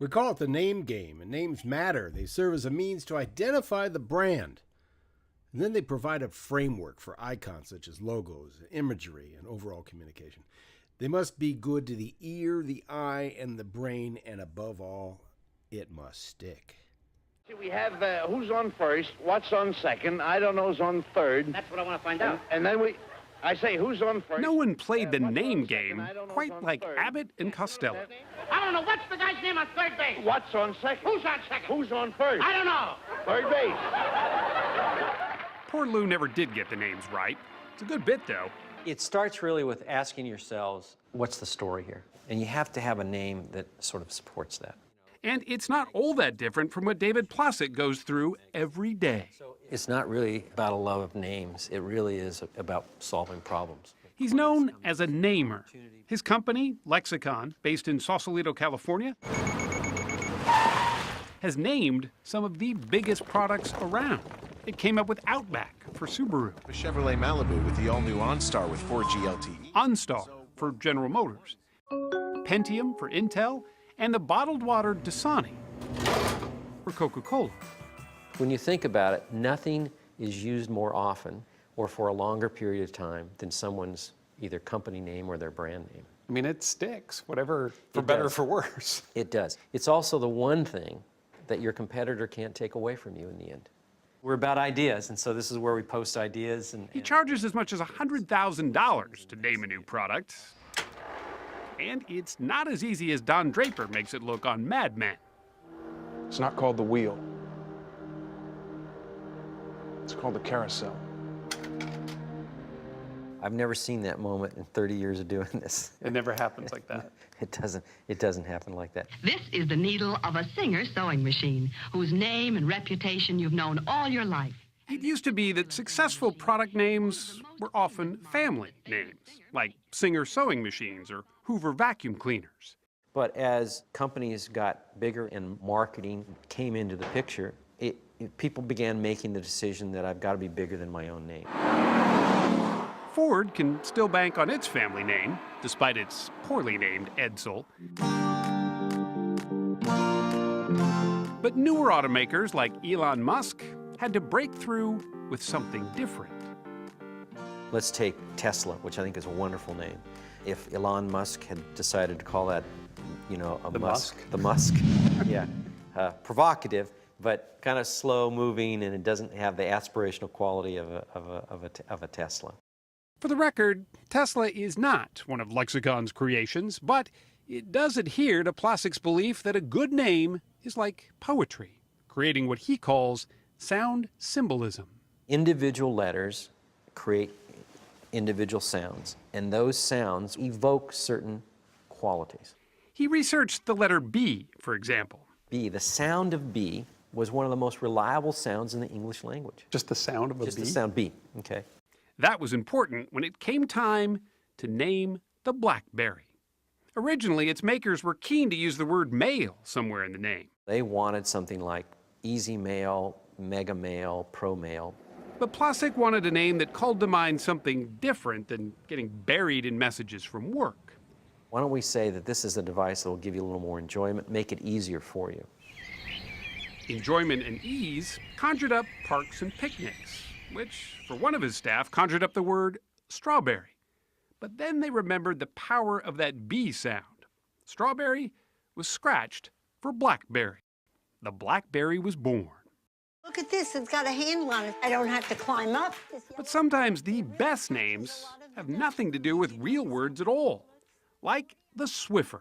We call it the name game, and names matter. They serve as a means to identify the brand. And then they provide a framework for icons such as logos, imagery, and overall communication. They must be good to the ear, the eye, and the brain, and above all, it must stick. We have who's on first, what's on second, I don't know's on third. That's what I want to find out. And then I say who's on first. No one played the name game quite like Abbott and Costello. I don't know. What's the guy's name on third base? What's on second? Who's on second? Who's on first? I don't know. Third base. Poor Lou never did get the names right. It's a good bit, though. It starts really with asking yourselves, what's the story here? And you have to have a name that sort of supports that. And it's not all that different from what David Plosick goes through every day. It's not really about a love of names. It really is about solving problems. He's known as a namer. His company, Lexicon, based in Sausalito, California, has named some of the biggest products around. It came up with Outback for Subaru, A Chevrolet Malibu with the all-new OnStar with 4G LTE. OnStar for General Motors, Pentium for Intel, and the bottled water Dasani for Coca-Cola. When you think about it, nothing is used more often or for a longer period of time than someone's either company name or their brand name. I mean, it sticks, whatever, for It better or does. for worse. It does. It's also the one thing that your competitor can't take away from you in the end. We're about ideas, and so this is where we post ideas. He charges as much as $100,000 to name a new product. And it's not as easy as Don Draper makes it look on Mad Men. It's not called the wheel. It's called the carousel. I've never seen that moment in 30 years of doing this. It never happens like that. It doesn't happen like that. This is the needle of a Singer sewing machine, whose name and reputation you've known all your life. It used to be that successful product names were often family names, like Singer sewing machines or Hoover vacuum cleaners. But as companies got bigger and marketing came into the picture, people began making the decision that I've got to be bigger than my own name. Ford can still bank on its family name, despite its poorly named Edsel. But newer automakers like Elon Musk had to break through with something different. Let's take Tesla, which I think is a wonderful name. If Elon Musk had decided to call that, you know, The Musk? The Musk, yeah, provocative, but kind of slow-moving, and it doesn't have the aspirational quality of a Tesla. For the record, Tesla is not one of Lexicon's creations, but it does adhere to Plosick's belief that a good name is like poetry, creating what he calls sound symbolism. Individual letters create individual sounds, and those sounds evoke certain qualities. He researched the letter B, for example. B, the sound of B was one of the most reliable sounds in the English language. Just the sound of a Just bee? the sound B, okay. That was important when it came time to name the BlackBerry. Originally, its makers were keen to use the word mail somewhere in the name. They wanted something like Easy Mail, Mega Mail, Pro Mail. But Plosick wanted a name that called to mind something different than getting buried in messages from work. Why don't we say that this is a device that will give you a little more enjoyment, make it easier for you. Enjoyment and ease conjured up parks and picnics, which, for one of his staff, conjured up the word strawberry. But then they remembered the power of that B sound. Strawberry was scratched for blackberry. The BlackBerry was born. Look at this, it's got a handle on it. I don't have to climb up. But sometimes the best names have nothing to do with real words at all, like the Swiffer.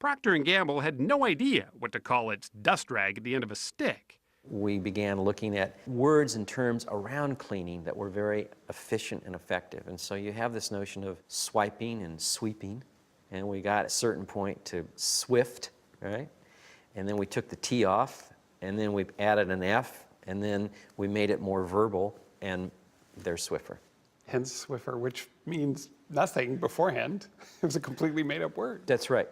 Procter & Gamble had no idea what to call its dust rag at the end of a stick. We began looking at words and terms around cleaning that were very efficient and effective. And so you have this notion of swiping and sweeping, and we got at a certain point to swift, right? And then we took the T off, and then we added an F, and then we made it more verbal, and there's Swiffer. Hence Swiffer, which means nothing beforehand. It was a completely made-up word. That's right.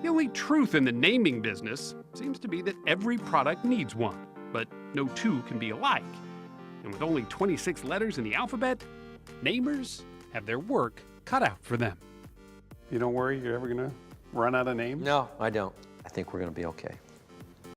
The only truth in the naming business seems to be that every product needs one, but no two can be alike. And with only 26 letters in the alphabet, namers have their work cut out for them. You don't worry you're ever going to run out of names? No, I don't. I think we're going to be okay.